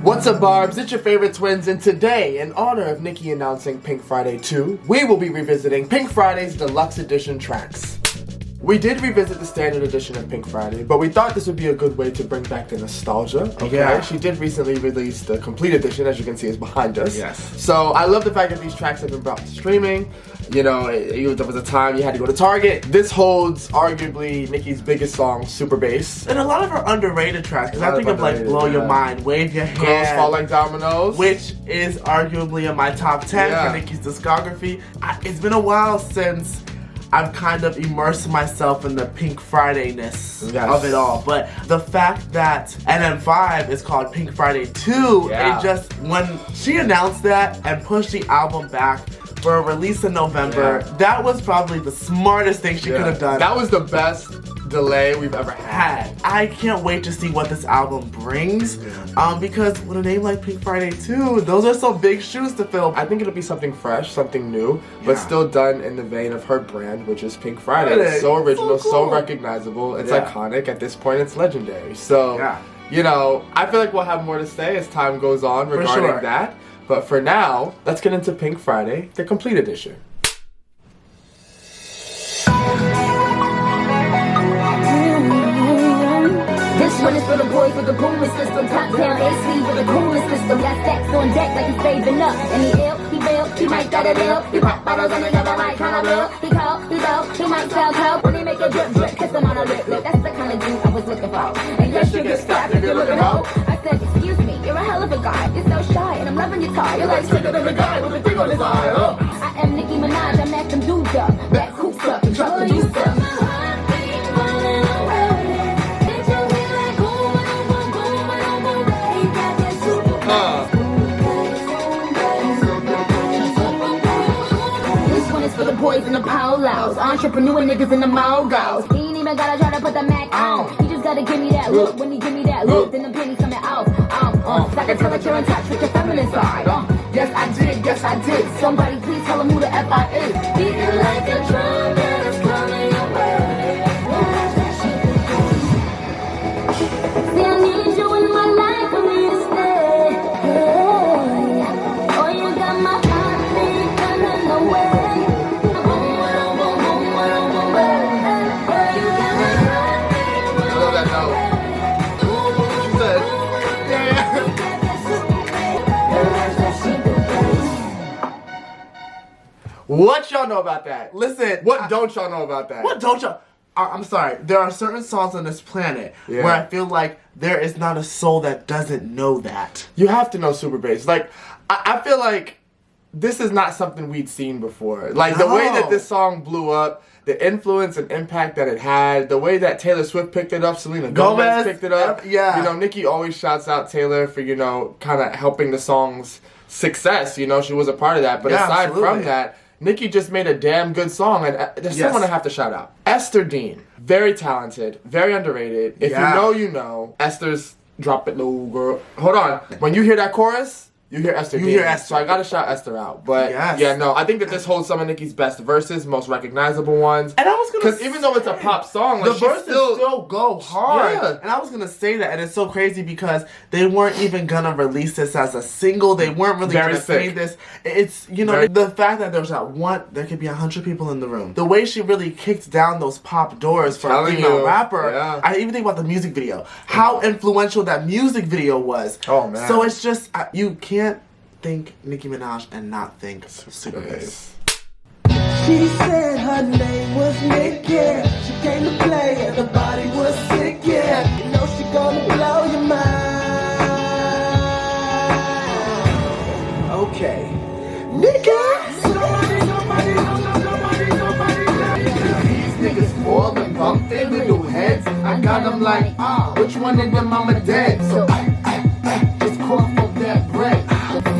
What's up, Barbs? It's your favorite twins, and today, in honor of Nicki announcing Pink Friday 2, we will be revisiting Pink Friday's Deluxe Edition tracks. We did revisit the standard edition of Pink Friday, but we thought this would be a good way to bring back the nostalgia. Okay, yeah. She did recently release the complete edition, as you can see, is behind us. Yes. So I love the fact that these tracks have been brought to streaming. You know, there was a time you had to go to Target. This holds arguably Nicki's biggest song, Superbass. And a lot of her underrated tracks, because I think of like Blow Your Mind, Wave Your Hand. Girls Fall Like Dominoes. Which is arguably in my top 10 for Nicki's discography. It's been a while since I've kind of immersed myself in the Pink Friday-ness of it all. But the fact that NM5 is called Pink Friday 2, it just, when she announced that and pushed the album back for a release in November, that was probably the smartest thing she could have done. That was the best delay we've ever had. I can't wait to see what this album brings, because with a name like Pink Friday 2, those are some big shoes to fill. I think it'll be something fresh, something new, but still done in the vein of her brand, which is Pink Friday. It's so original, so recognizable, it's iconic. At this point, it's legendary. So, you know, I feel like we'll have more to say as time goes on regarding that. But for now, let's get into Pink Friday, the complete edition. This one is for the boys with the coolest system. Top down AC with the coolest system. Got stacks on deck like he's saving up. And he ill, he bail, he might got a deal. He pop bottles and another might kind of real. He call, he low, he might sell coke. When he make a drip drip, kiss him on a lip lip. That's the kind of dude I was looking for. And yes, you get stopped if you're looking low. I said, excuse me, you're a hell of a guy. You're so shy and I'm loving your tie. You're like slicker than the guy with a thing on his eye. I am Nicki Minaj, I'm acting dudes up. Back hoops up and drop the juice up. For the boys in the polos, entrepreneur niggas in the moguls. He ain't even gotta try to put the Mac on. He just gotta give me that look. When he give me that look, then the pennies coming off. So I can tell that you're in touch with your feminine side. Yes I did, yes I did. Somebody please tell him who the F.I. is. Beating like a drum that is coming your way. See, I need you in my life for me to stay. Hey. Oh, you got my heartbeat running away. What y'all know about that? Listen, what don't y'all know about that? What don't y'all? I'm sorry. There are certain songs on this planet where I feel like there is not a soul that doesn't know that. You have to know Superbass. Like, I feel like this is not something we'd seen before. Like, the way that this song blew up, the influence and impact that it had, the way that Taylor Swift picked it up, Selena Gomez picked it up. You know, Nicki always shouts out Taylor for, you know, kind of helping the song's success. You know, she was a part of that. But aside from that, Nicki just made a damn good song, and there's someone I have to shout out. Esther Dean. Very talented, very underrated. If you know, you know. Esther's Drop It Low Girl. Hold on. When you hear that chorus, you hear Esther Dean. Hear Esther. So I gotta shout Esther out. But yeah, no, I think that this holds some of Nicki's best verses, most recognizable ones. And I was gonna because even though it's a pop song, like, the verses still go hard. Yeah. And I was gonna say that, and it's so crazy because they weren't even gonna release this as a single. They weren't really gonna say this. It's, you know, the fact that there's that one, there could be 100 people in the room. The way she really kicked down those pop doors for a female rapper. I even think about the music video. How influential that music video was. Oh man. So it's just, you can't think Nicki Minaj and not think Superbass. She said her name was Nicki. She came to play and the body was sick, yeah. You know she gonna blow your mind. Okay. Nicki! These niggas fall and bump their little heads. I got them like, which one of them I'ma dead? So just cough up that bread.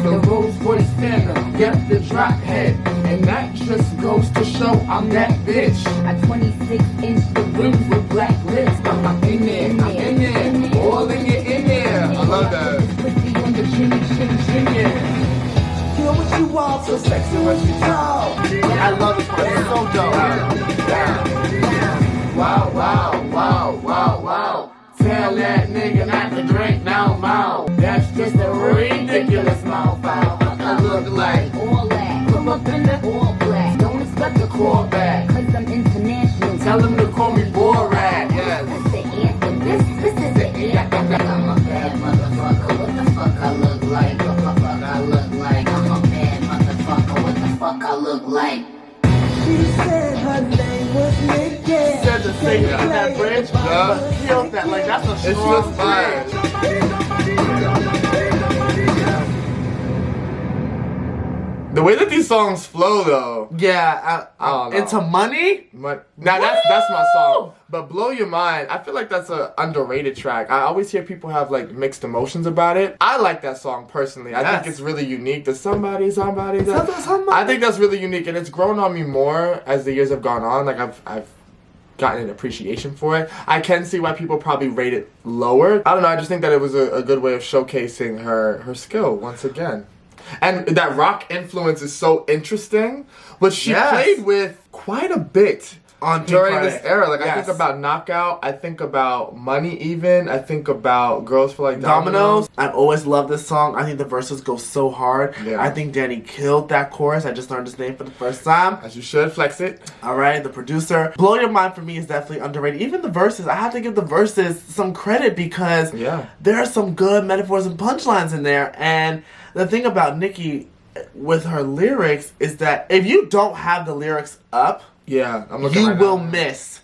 The Rolls Royce Phantom, yep, the drop head. And that just goes to show I'm that bitch. A 26-inch The rims with black lips. I'm in there, all in there. I love that. pussy on the shimmy, Yeah. Feel what you want, so sexy what you talk. I love it. It's so dope. Wow, wow, wow, wow, wow. Tell that nigga not to drink no more. That's just a Corvette. Cause I'm international. Tell them to call me Borat. Yes. That's the anthem. This is the anthem. I'm a bad motherfucker. What the fuck I look like? What the fuck I look like? I'm a bad motherfucker. What the fuck I look like? She said her name was Nicki. Said the same in that bridge, but killed that. Like, that's a It's strong just fire. The way that these songs flow, though. Yeah, I don't know. Into Money? Now that's my song. But Blow Your Mind, I feel like that's an underrated track. I always hear people have like mixed emotions about it. I like that song personally. I think it's really unique. The somebody. I think that's really unique, and it's grown on me more as the years have gone on. Like I've gotten an appreciation for it. I can see why people probably rate it lower. I don't know. I just think that it was a good way of showcasing her skill once again. And that rock influence is so interesting, but she played with quite a bit during this era. Like I think about Knockout, I think about Money even, I think about Girls for like Dominoes. I've always loved this song. I think the verses go so hard. Yeah. I think Danny killed that chorus. I just learned his name for the first time. As you should, flex it. Alright, the producer. Blow Your Mind for me is definitely underrated. Even the verses, I have to give the verses some credit because there are some good metaphors and punchlines in there. And the thing about Nicki with her lyrics is that if you don't have the lyrics up, I'm looking you right will now. miss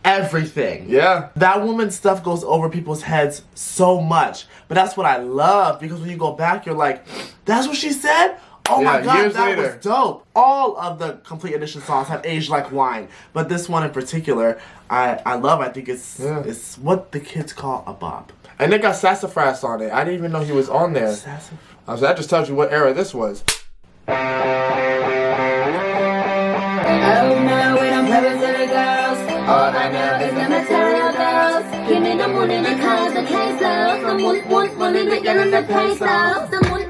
everything. Yeah. That woman's stuff goes over people's heads so much. But that's what I love, because when you go back, you're like, that's what she said? Oh my god, years that later. was dope. All of the Complete Edition songs have aged like wine. But this one in particular, I love. I think it's what the kids call a bop. And they got Sassafras on it. I didn't even know he was on there. So that just tells you what era this was. Oh no, we don't play with silly girls. All I know is the material girls. Give me the money, the cars, the quesos. The money, the yellow, the pesos. The money.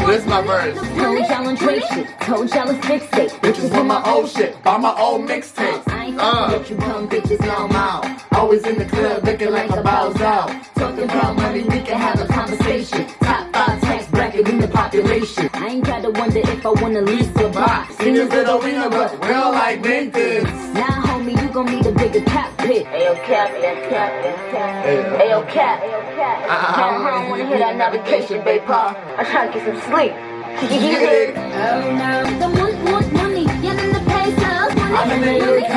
This is my verse. Told y'all on Drake shit. Told y'all to fix it. Bitches want my old shit. Buy my old mixtapes. I ain't fucking with you dumb bitches no more. Always in the club looking like a bows out. Talking about money, we can have a conversation. Top 5 tax bracket in the population. I ain't gotta wonder if I wanna lease or buy. In this little arena, but we don't like Nathan's. Now, homie, you gon' need a bigger cockpit. Ayo, cap. Ayo, cap. I don't wanna hear that navigation, babe, pa. I'm trying to get some sleep. Oh no, the money, yelling the pesos. I'm in the UK,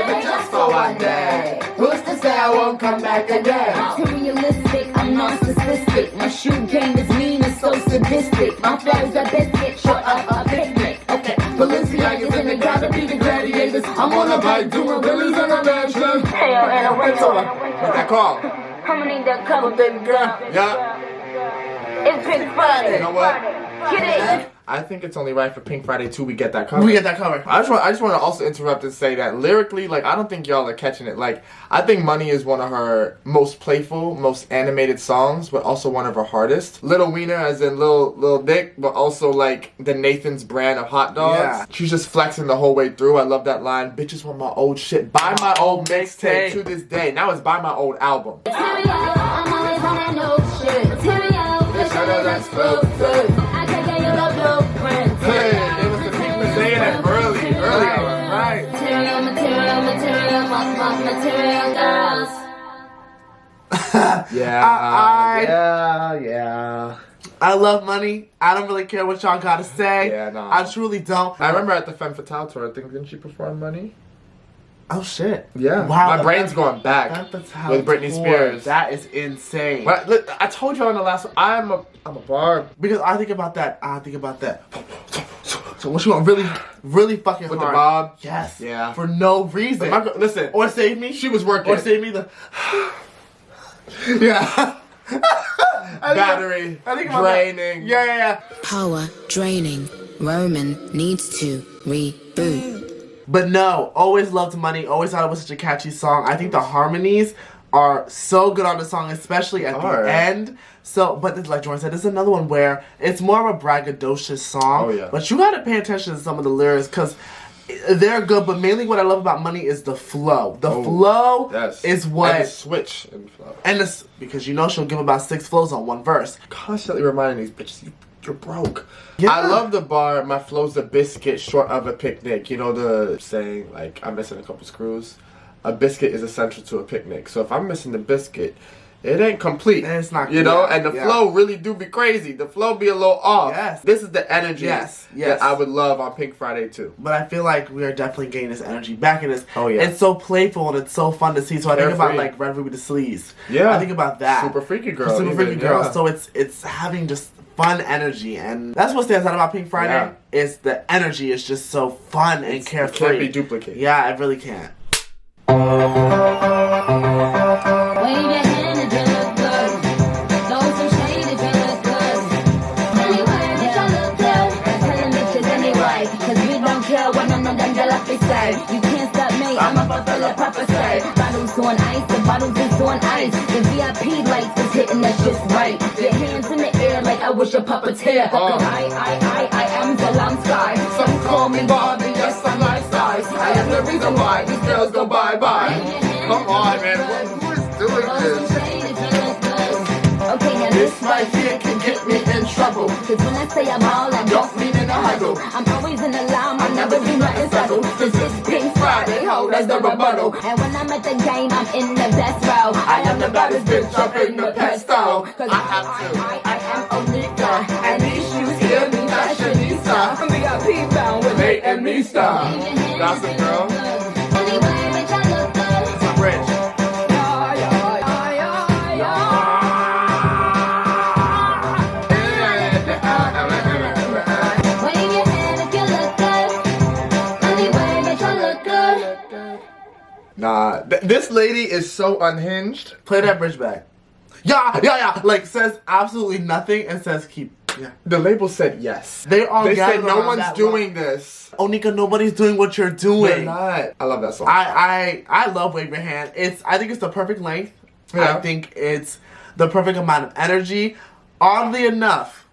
but just for one day. Who's to say I won't come back again? Materialistic, I'm narcissistic. My shoe game is mean and so sadistic. My flows are biscuit, short of a picnic. Okay, Balenciaga's and they gotta be the gladiators. I'm on a bike doing wheelies on a mansion. Hey, yo, and a winter. What's that called? I'm gonna need that cover, baby girl. Yeah. It's Pink Friday. You know what? Get it. I think it's only right for Pink Friday 2 we get that cover. We get that cover. I just want to also interrupt and say that lyrically, like, I don't think y'all are catching it. Like, I think Money is one of her most playful, most animated songs, but also one of her hardest. Little Wiener, as in Lil Dick, but also like the Nathan's brand of hot dogs. Yeah. She's just flexing the whole way through. I love that line. Bitches want my old shit. Buy my old mixtape to this day. Now it's buy my old album. I'm always on that no shit. Material. That's explosive. I can't get your love, friend. Hey, it was the people saying it early, right? Material, material girls. Yeah. I love Money. I don't really care what y'all gotta say. Yeah, no. I truly don't. I remember at the Femme Fatale tour, I think, didn't she perform Money? Oh shit. Yeah. Wow. My brain's going back with Britney Spears. That is insane. But look, I told you on the last one, I'm a barb. Because I think about that. So what you want really fucking With hard. the bob? Yes. Yeah. For no reason. Listen. Or save me. She was working. Or save me the Yeah. Battery. I think about draining. That. Yeah. Power draining. Roman needs to reboot. But no, always loved Money. Always thought it was such a catchy song. I think the harmonies are so good on the song, especially at the end. So, but like Jordan said, this is another one where it's more of a braggadocious song. Oh, yeah. But you gotta pay attention to some of the lyrics because they're good. But mainly what I love about Money is the flow. The flow is what... And the switch in flow. And this, because you know she'll give about 6 flows on one verse. Constantly reminding these bitches, you you're broke. Yeah. I love the bar, my flow's a biscuit short of a picnic. You know the saying, like, I'm missing a couple screws. A biscuit is essential to a picnic. So if I'm missing the biscuit, it ain't complete. And it's not, you know, and the flow really do be crazy. The flow be a little off. Yes. This is the energy that I would love on Pink Friday too. But I feel like we are definitely getting this energy back, and yeah. It's so playful and it's so fun to see. So I think about like Red Ruby the Sleaze. Yeah. I think about that. Super Freaky Girl. Super Freaky Girl. So it's having just fun energy, and that's what stands out about Pink Friday. Is the energy is just so fun and carefree. It can't be duplicated. Yeah, it really can't. Wave your hand if you look good. Throw some shade if you look good. Anyway, bitch, I look good. Tell them bitches anyway. Cause we don't care what none of them Deluxe say. You can't stop me, I'm a fulfill prophecy. Bottles on ice, the bottles is on ice. The VIP lights is hitting us just right. Your hands in the air like I was your puppeteer. Cause I am the lamb sky. Some call me Barbie, yes, I'm life size. I am the reason why these girls go bye-bye. Come on, man. Who is doing this? Okay, now This right here can get me in trouble. Cause when I say I'm all, I Don't mean in a huddle. I'm always in the line, I never do nothing subtle. Cause it's Pink Friday, ho, that's the rebuttal. And when I'm at the game, I'm in the best row. I am the baddest bitch up in the pet style. Cause I am Onika, and these shoes here be fashionista. VIP bound with Nate and Mista. Gossip Girl. Anyway, bitch, I look good. I'm rich. Wave your hand if you look good. Anyway, bitch, I look good. Nah, this lady is so unhinged. Play that bridge back. Yeah. Like says absolutely nothing and says keep. Yeah. The label said yes. They all They said gathered no around one's that doing this. Onika, nobody's doing what you're doing. They're not. I love that song. I love Wave Your Hand. I think it's the perfect length. Yeah. I think it's the perfect amount of energy. Oddly enough,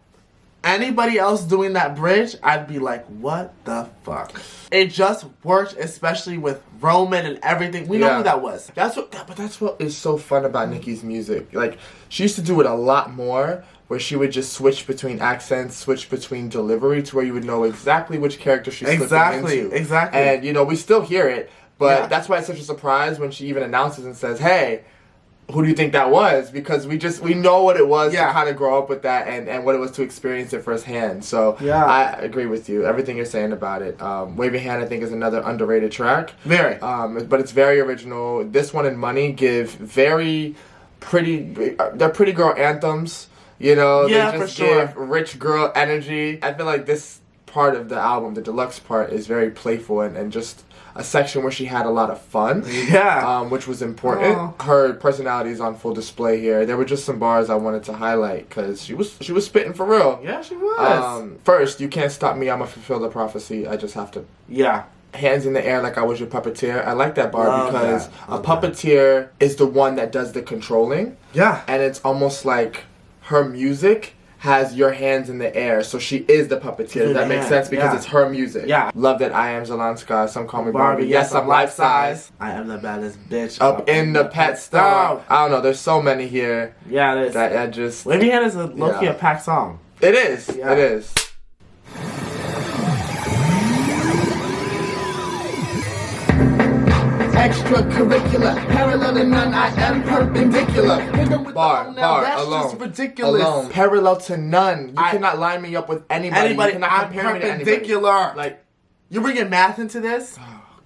anybody else doing that bridge, I'd be like, what the fuck? It just worked, especially with Roman and everything. We know who that was. But that's what is so fun about Nicki's music. Like, she used to do it a lot more, where she would just switch between accents, switch between delivery, to where you would know exactly which character she's slipping into. Exactly. And, you know, we still hear it, but that's why it's such a surprise when she even announces and says, hey, who do you think that was? Because we know what it was to kind of grow up with that and what it was to experience it firsthand. So I agree with you. Everything you're saying about it. Wave Your Hand, I think, is another underrated track. Very. But it's very original. This one and Muny give very they're pretty girl anthems. You know, they just give rich girl energy. I feel like this part of the album, the deluxe part, is very playful and just a section where she had a lot of fun. Yeah. Which was important. Her personality is on full display here. There were just some bars I wanted to highlight because she was spitting for real. Yeah, she was. First, you can't stop me, I'ma fulfill the prophecy. I just have to. Yeah. Hands in the air like I was your puppeteer. I like that bar because a puppeteer is the one that does the controlling. Yeah. And it's almost like her music has your hands in the air, so she is the puppeteer. Does that make sense? Because it's her music. Yeah. Love that I am Zelenska. Some call me Barbie. Yes, I'm life size. I am the baddest bitch Up in the pet store. I don't know. There's so many here. Yeah, it is. That I just. Wave Your Hand is a low-key a packed song. It is. Yeah. It is. Extracurricular, parallel to none, I am perpendicular. Bar, that's alone. just ridiculous. Alone. Parallel to none. You cannot line me up with anybody. You cannot I'm compare me to anybody. perpendicular. Like, you're bringing math into this?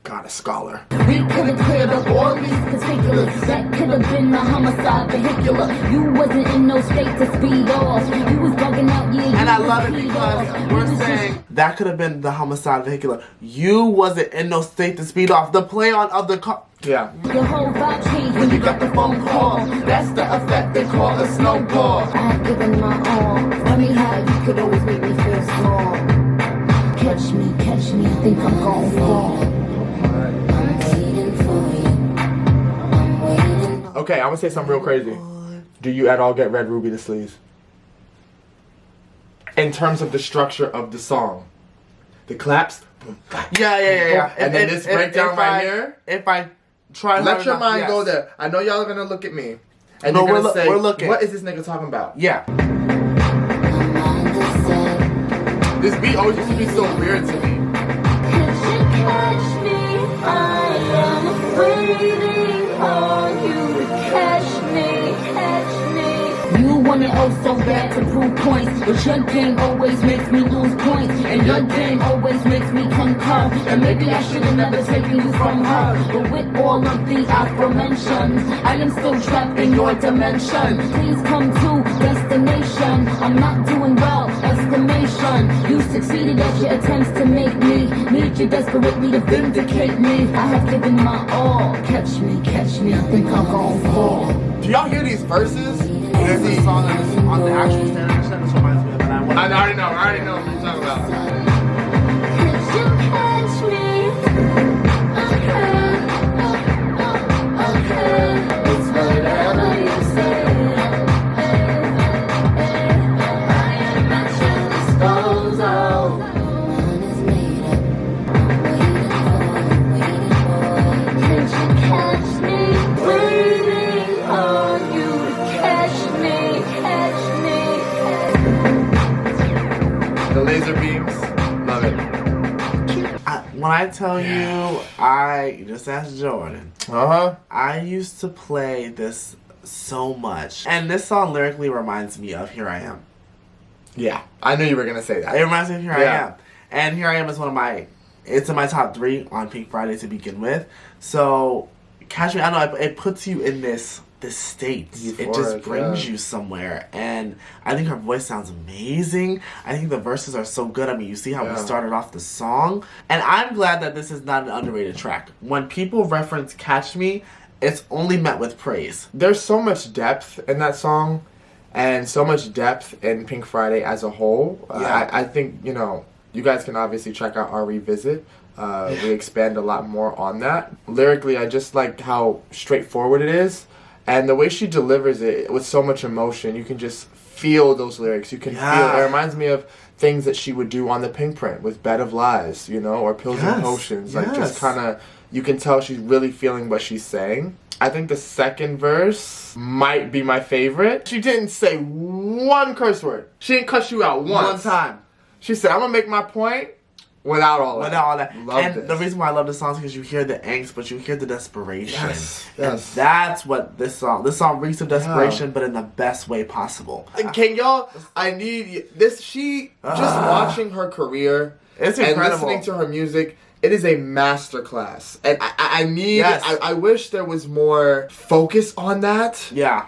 God, a scholar. We could have cleared up all these particulars. That could have been a homicide vehicular. You wasn't in no state to speed off. You was bugging out, And I love it because we're saying that could have been the homicide vehicular. You wasn't in no state to speed off. The play on of the car. Yeah. Your whole vibe changed When you got the phone call, that's the effect they call a snowball. I had given my all. Funny how you could always make me feel small. Catch me, I think I'm gon' fall. Okay, I'm gonna say something real crazy. Do you at all get Red Ruby the Sleaze? In terms of the structure of the song, the claps. Yeah. And then this breakdown right here. If I try, Let your mind go there. I know y'all are gonna look at me, and No, you're gonna say, we're looking. "What is this nigga talking about?" Yeah. This beat always used to be so weird to me. Could you catch me? I am waiting on you to catch me, catch me. You want it oh so bad to prove points, but your game always makes me lose points, and your game always makes me concur. And maybe I should have never taken you from her, but with all of the aforementioned, I am still trapped in your dimension. Please come to destination. I'm not doing well, exclamation. You succeeded at your attempts to make me need you desperately to vindicate me. I have given my all. Catch me, I think I'm gon' fall. Do y'all hear these verses? There's a song that is on the actual standard set. This reminds me of it. I already know what you're talking about. Could you catch me? Okay, it's whatever you say. I am at your disposal. Could you catch me? Waiting on you to catch me, catch me. The laser beams, love it. When I tell you, I just asked Jordan. I used to play this so much, and this song lyrically reminds me of "Here I Am." Yeah, I knew you were gonna say that. It reminds me of "Here I Am," and "Here I Am" is it's in my top 3 on Pink Friday to begin with. So, catch me. I don't know. It puts you in this state. It just brings you somewhere, and I think her voice sounds amazing. I think the verses are so good. I mean, you see how we started off the song, and I'm glad that this is not an underrated track. When people reference "Catch Me," it's only met with praise. There's so much depth in that song, and so much depth in Pink Friday as a whole. I think, you know, you guys can obviously check out our revisit. We expand a lot more on that. Lyrically, I just like how straightforward it is. And the way she delivers it with so much emotion, you can just feel those lyrics. You can feel it. It reminds me of things that she would do on the Pink Print with Bed of Lies, you know, or Pills and Potions. Like, just kind of, you can tell she's really feeling what she's saying. I think the second verse might be my favorite. She didn't say one curse word. She didn't cuss you out once. One time. She said, I'm going to make my point without all that. And the reason why I love this song is because you hear the angst, but you hear the desperation. Yes. And that's what this song reeks of desperation, but in the best way possible. Can y'all, I need this, just watching her career it's and incredible. listening to her music, it is a masterclass. And I need, I wish there was more focus on that. Yeah,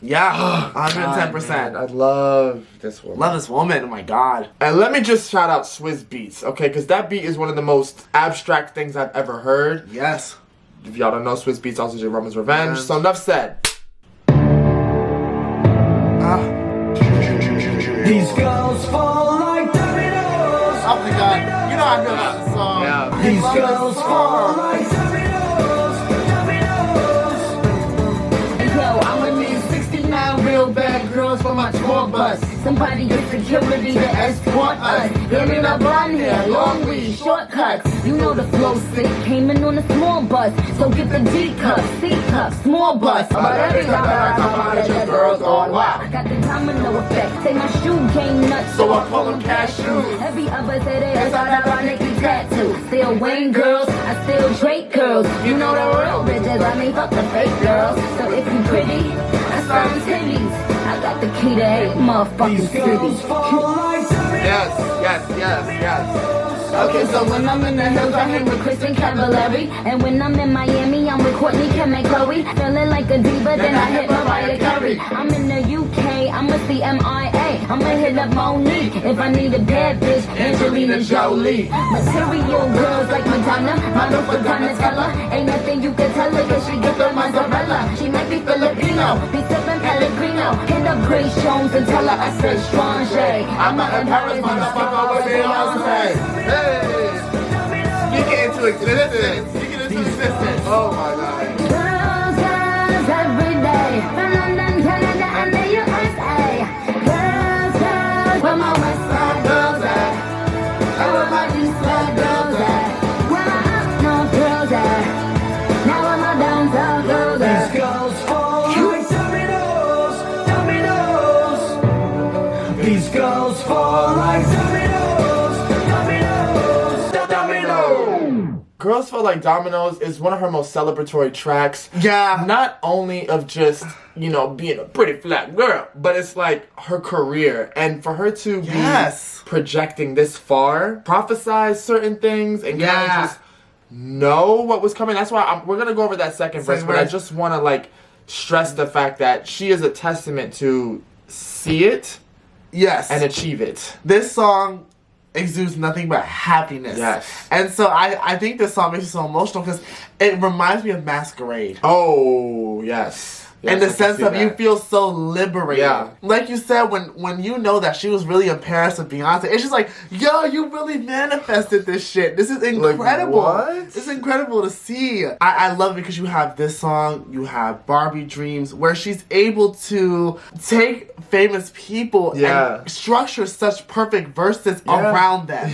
110%. I love this woman. Love this woman, oh my god. And let me just shout out Swizz Beatz, okay? Because that beat is one of the most abstract things I've ever heard. Yes. If y'all don't know, Swizz Beatz also did Roman's Revenge. So enough said. These girls fall like dominoes. Oh my god, you know I feel that song. Yeah. These girls fall like dominoes. Yo, I'ma need 69 real bad girls for my tour bus. Somebody get security to escort us. Get in a blonde hair, long weed, shortcuts. You know the flow sick, came in on a small bus. So get the D cup, C cup, small bus. But every time I come out of the girls on wow. I got the domino effect, say my shoe game nuts, so I call them cashews. Every other say they just out of Nicki tattoo. Still Wayne girls, I still Drake girls. You know the real bitches, I mean fuck the fake girls. So if you pretty, I sign titties. I got the key to 8 motherfucking cities. Yes. Okay, so when I'm in the hills, I hang with Kristen Cavallari. And when I'm in Miami, I'm with Courtney, Kim, and Chloe. Feeling like a diva, then I hit Mariah Carey. I'm in the UK, I'm with the MIA. I'ma hit up Monique if I need a bad bitch, Angelina Jolie. Material girls like Madonna, model for Donatella. Ain't nothing you can tell her, cause she get the mozzarella. She might be Filipino, be sippin' Pellegrino. Hit up Grace Jones and tell her I said Strange. I'm a Paris motherfucker with Beyonce. Hey! Speak it into existence. Oh my god. Girls every day. From London, Canada, and the USA. Girls, where my West Side girls at? And where my East Side girls at? Where my up north girls at? Now where my down south girls at? These girls fall like dominoes. These girls fall like dominoes. Girls Felt Like Dominoes is one of her most celebratory tracks. Yeah. Not only of just, you know, being a pretty flat girl, but it's like her career. And for her to be projecting this far, prophesize certain things, and kind of just know what was coming. That's why we're going to go over that second verse, but I just want to, like, stress the fact that she is a testament to see it and achieve it. This song exudes nothing but happiness. Yes. And so I think this song makes me so emotional because it reminds me of Masquerade. Oh, yes. In the sense of you feel so liberated. Yeah. Like you said, when you know that she was really in Paris with Beyonce, it's just like, yo, you really manifested this shit. This is incredible. Like, what? It's incredible to see. I love it because you have this song, you have Barbie Dreams, where she's able to take famous people and structure such perfect verses around them.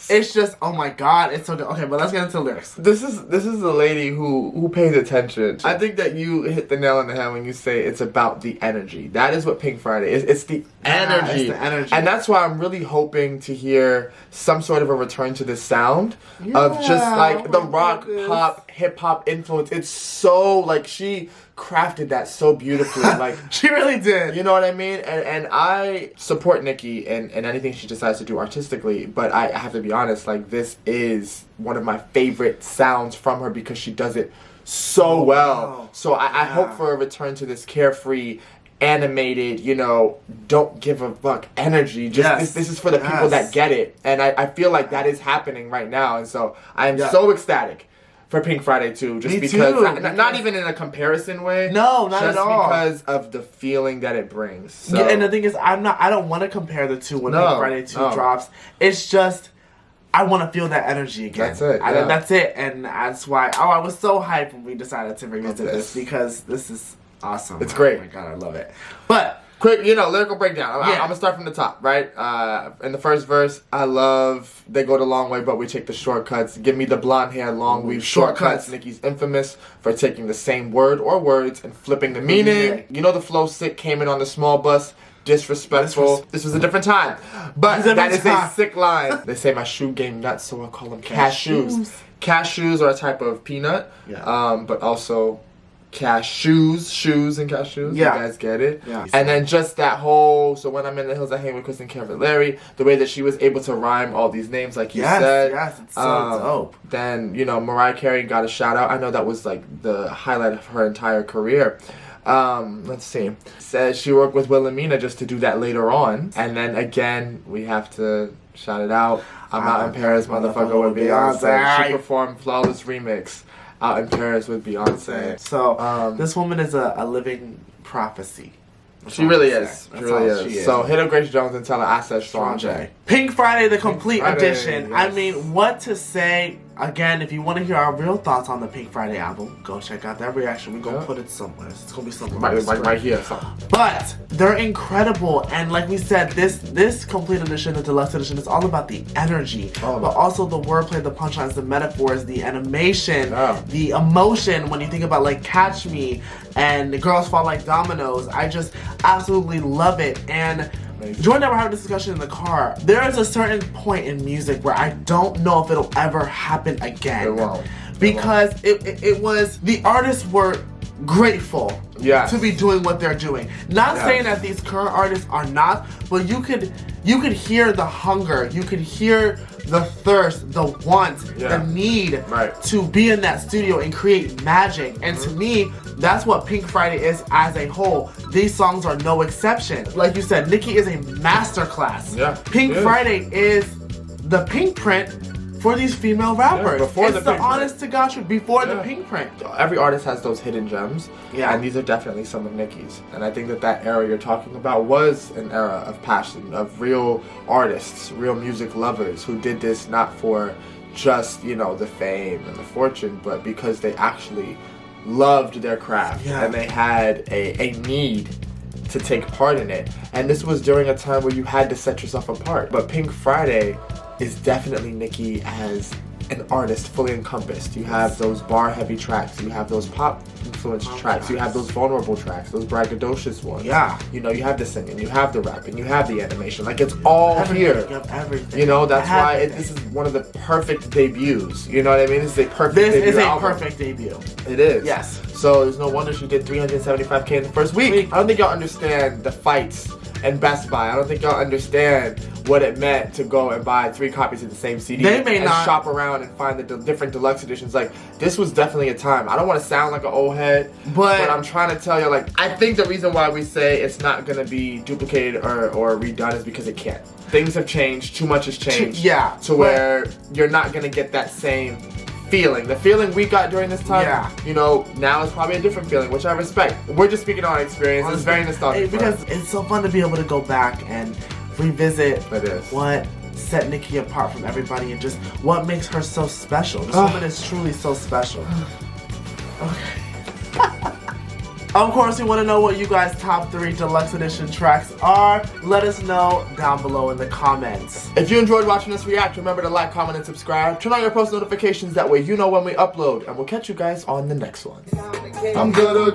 It's just, oh my God, it's so good. Okay, but let's get into the lyrics. This is the lady who pays attention. I think that you hit the nail on the head when you say it's about the energy. That is what Pink Friday is. It's the energy. It's the energy. And that's why I'm really hoping to hear some sort of a return to this sound of just like the rock, pop, hip hop influence. It's so like she crafted that so beautifully. Like she really did. You know what I mean? And I support Nicki in anything she decides to do artistically, but I have to be honest, like this is one of my favorite sounds from her because she does it so well. Wow. So I hope for a return to this carefree, animated, you know, don't give a fuck energy. Just this is for the people that get it. And I feel like that is happening right now. And so I am so ecstatic for Pink Friday too. Just because not even in a comparison way. No, not at all. Just because of the feeling that it brings. So. Yeah, and the thing is I don't want to compare the two when Pink Friday 2 drops. It's just I want to feel that energy again. That's it. That's it. And that's why I was so hyped when we decided to revisit this because this is awesome. It's great. Oh my God, I love it. But quick, you know, lyrical breakdown. I'm gonna start from the top, right? In the first verse, I love they go the long way, but we take the shortcuts. Give me the blonde hair, long weave, shortcuts. Nicki's infamous for taking the same word or words and flipping the meaning. You know the flow sick came in on the small bus. Disrespectful. This was a different time. But that is a sick line. They say my shoe game nuts, so I call them cashews. Cashews are a type of peanut, but also cashews, shoes and cashews. Yeah. You guys get it? Yeah. And then just that whole, so when I'm in the hills, I hang with Kristen Cavallari, the way that she was able to rhyme all these names, like you said. Yes, it's so dope. Then, you know, Mariah Carey got a shout out. I know that was like the highlight of her entire career. Let's see. Says she worked with Wilhelmina just to do that later on. And then again, we have to shout it out. I'm out in Paris, motherfucker, with Beyonce. She performed Flawless Remix out in Paris with Beyonce. So, this woman is a living prophecy. She really is. She really is. So hit up Grace Jones and tell her I said Strong J. Pink Friday, the complete edition. Yes. I mean, what to say? Again, if you want to hear our real thoughts on the Pink Friday album, go check out that reaction. We're going to put it somewhere. It's going to be somewhere. Right here. But they're incredible. And like we said, this complete edition, the deluxe edition, is all about the energy. But also the wordplay, the punchlines, the metaphors, the animation, the emotion. When you think about like Catch Me and The Girls Fall Like Dominoes, I just absolutely love it. And Joy and I were having this discussion in the car. There is a certain point in music where I don't know if it'll ever happen again. It won't. Because it was, the artists were grateful to be doing what they're doing. Not saying that these current artists are not, but you could hear the hunger, you could hear the thirst, the want, the need to be in that studio and create magic. And to me, that's what Pink Friday is as a whole. These songs are no exception. Like you said, Nicki is a masterclass. Pink Friday is the pink print for these female rappers. It's the honest to God truth before the pink print. Every artist has those hidden gems, and these are definitely some of Nicki's. And I think that era you're talking about was an era of passion, of real artists, real music lovers who did this not for just, you know, the fame and the fortune, but because they actually loved their craft and they had a need to take part in it. And this was during a time where you had to set yourself apart. But Pink Friday is definitely Nicki as an artist fully encompassed. You have those bar-heavy tracks. You have those pop-influenced tracks. You have those vulnerable tracks, those braggadocious ones. Yeah. You know, you have the singing, you have the rapping, you have the animation. Like, it's all here. You have everything. You know, that's why this is one of the perfect debuts. You know what I mean? This is a perfect debut This is a album. perfect debut. It is. Yes. So there's no wonder she did 375K in the first week. I don't think y'all understand the fights and Best Buy. I don't think y'all understand what it meant to go and buy 3 copies of the same CD. They may and not shop around and find the different deluxe editions. Like, this was definitely a time. I don't want to sound like an old head, but I'm trying to tell you, like, I think the reason why we say it's not going to be duplicated or redone is because it can't. Things have changed. Too much has changed. Yeah. To where you're not going to get that same feeling. The feeling we got during this time, you know, now is probably a different feeling, which I respect. We're just speaking on our experience. It's very nostalgic. Because it's so fun to be able to go back and revisit what set Nicki apart from everybody and just what makes her so special. This woman is truly so special. Okay. Of course, we want to know what you guys' top 3 deluxe edition tracks are. Let us know down below in the comments. If you enjoyed watching us react, remember to like, comment, and subscribe. Turn on your post notifications, that way you know when we upload. And we'll catch you guys on the next one. I'm gooder.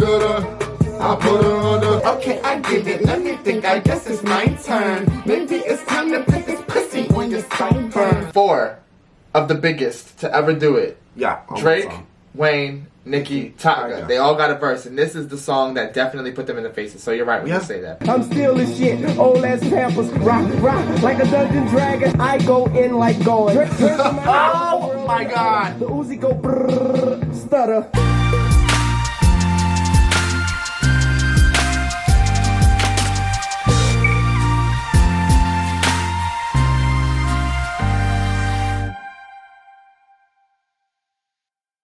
I put her on the. Okay, I get it. Let me think. I guess it's my turn. Maybe it's time to put this pussy on your sideburn. 4 of the biggest to ever do it. Yeah. Drake, Wayne, Nicki, Tyga. They all got a verse, and this is the song that definitely put them in the faces. So you're right when you say that. I'm still the shit, old ass Pampers, rock, like a dungeon dragon. I go in like going. Oh my God. The Uzi go brrrr, stutter.